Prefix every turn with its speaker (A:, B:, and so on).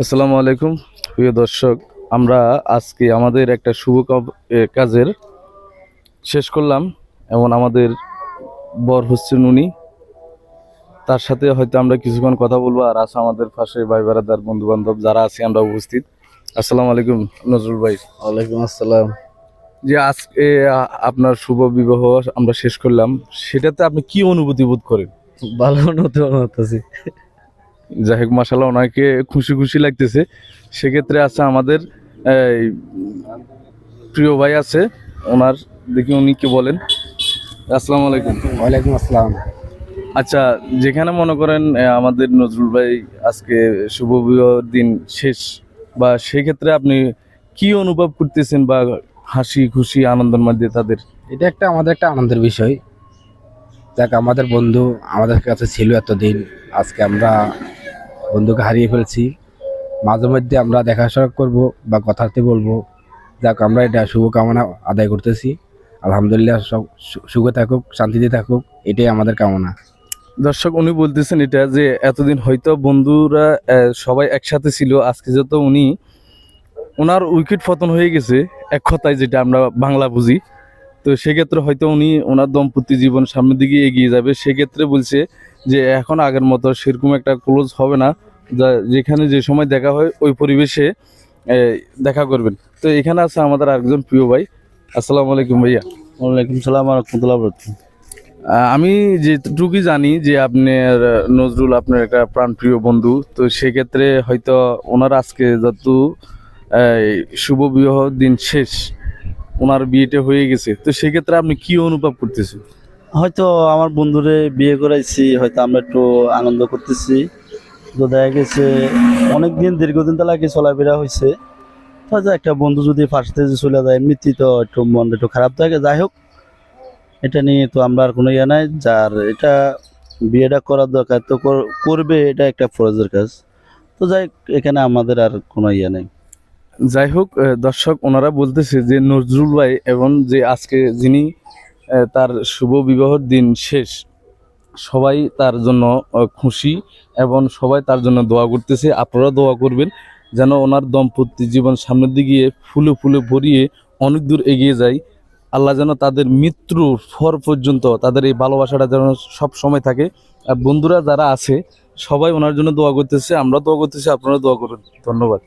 A: আসসালামু আলাইকুম প্রিয় দর্শক। আমরা আজকে আমাদের একটা শুভ কাজের শেষ করলাম এবং আমাদের বর হচ্ছেন উনি। তার সাথে হয়তো আমরা কিছুক্ষণ কথা বলবো, আর আছে আমাদের পাশে ভাই বেড়াদার বন্ধু বান্ধব যারা আছি আমরা উপস্থিত। আসসালামু আলাইকুম নজরুল ভাই।
B: ওয়ালাইকুম আসসালাম।
A: যে আজকে আপনার শুভ বিবাহ আমরা শেষ করলাম, সেটাতে আপনি কি অনুভূতি বোধ করেন?
B: ভালো হতেছি।
A: যাই হোক, মাশাআল্লাহ, ওনাকে খুশি খুশি লাগতেছে। সেক্ষেত্রে আছে আমাদের এই প্রিয় ভাই আছে, ওনার দেখি উনি কি বলেন। আসসালামু আলাইকুম।
B: ওয়ালাইকুম আসসালাম।
A: আচ্ছা, যেখানে মনে করেন আমাদের নজরুল ভাই আজকে শুভ বিবাহের দিন শেষ, বা সেই ক্ষেত্রে আপনি কি অনুভব করতেছেন, বা হাসি খুশি আনন্দের মধ্যে তাদের?
B: এটা আমাদের একটা আনন্দের বিষয়। দেখ, আমাদের বন্ধু আমাদের কাছে ছিল এতদিন, আজকে আমরা বন্ধুকে হারিয়ে ফেলছি। মাঝে মধ্যে আমরা দেখাশোনা করব বা কথাতে বলবো। যাক, আমরা এটা শুভকামনা আদায় করতেছি। আলহামদুলিল্লাহ, সব সুখে থাকুক, শান্তিতে থাকুক, এটাই আমাদের কামনা।
A: দর্শক, উনি বলতেছেন এটা যে এতদিন হয়তো বন্ধুরা সবাই একসাথে ছিল, আজকে যত ওনার উইকেট পতন হয়ে গেছে, এক কথায় যেটা আমরা বাংলা বুঝি। তো সেক্ষেত্রে হয়তো উনি ওনার দম্পতি জীবন সামনের দিকে এগিয়ে যাবে। সেক্ষেত্রে বলছে যে এখন আগের মতো সেরকম একটা ক্লোজ হবে না, যেখানে যে সময় দেখা হয় ওই পরিবেশে দেখা করবেন। তো এখানে আছে আমাদের আরেকজন প্রিয় ভাই। আসসালামু আলাইকুম ভাইয়া।
B: ওয়ালাইকুম সালাম ওয়া রাহমাতুল্লাহি ওয়া বারাকাতুহু।
A: আমি যেটুকুই জানি যে আপনার নজরুল আপনার একটা প্রাণপ্রিয় বন্ধু, তো সেক্ষেত্রে হয়তো ওনার আজকে যত শুভ বিবাহ দিন শেষ, ওনার বিয়েটা হয়ে গেছে, তো সেক্ষেত্রে আপনি কি অনুভব করতেছেন?
C: হয়তো আমার বন্ধুরে বিয়ে করাইছি, হয়তো আমরা একটু আনন্দ করতেছি। তো দেখা গেছে অনেকদিন দীর্ঘদিন তো লাগে চলাফেরা হয়েছে। হয়তো একটা বন্ধু যদি ফার্স্টে যে চলে যায়, এমনিতেই তো একটু মন একটু খারাপ থাকে। যাই হোক, এটা নিয়ে তো আমরা আর কোনো ইয়ে নাই। যার এটা বিয়েটা করার দরকার তো করবে, এটা একটা ফরজের কাজ। তো যাই হোক, এখানে আমাদের আর কোনো ইয়ে নেই।
A: যাই হোক, দর্শক, ওনারা বলতেছে যে নজরুল ভাই এবং যে আজকে যিনি তার শুভ বিবাহের দিন শেষ, সবাই তার জন্য খুশি এবং সবাই তার জন্য দোয়া করতেছে। আপনারা দোয়া করবেন যেন ওনার দম্পতি জীবন সামনের দিকে ফুলে ফুলে ভরিয়ে অনেক দূর এগিয়ে যায়। আল্লাহ যেন তাদের মৃত্যুর পর পর্যন্ত তাদের এই ভালোবাসাটা যেন সব সময় থাকে। আর বন্ধুরা যারা আছে সবাই ওনার জন্য দোয়া করতেছে, আমরা দোয়া করতেছি, আপনারা দোয়া করুন। ধন্যবাদ।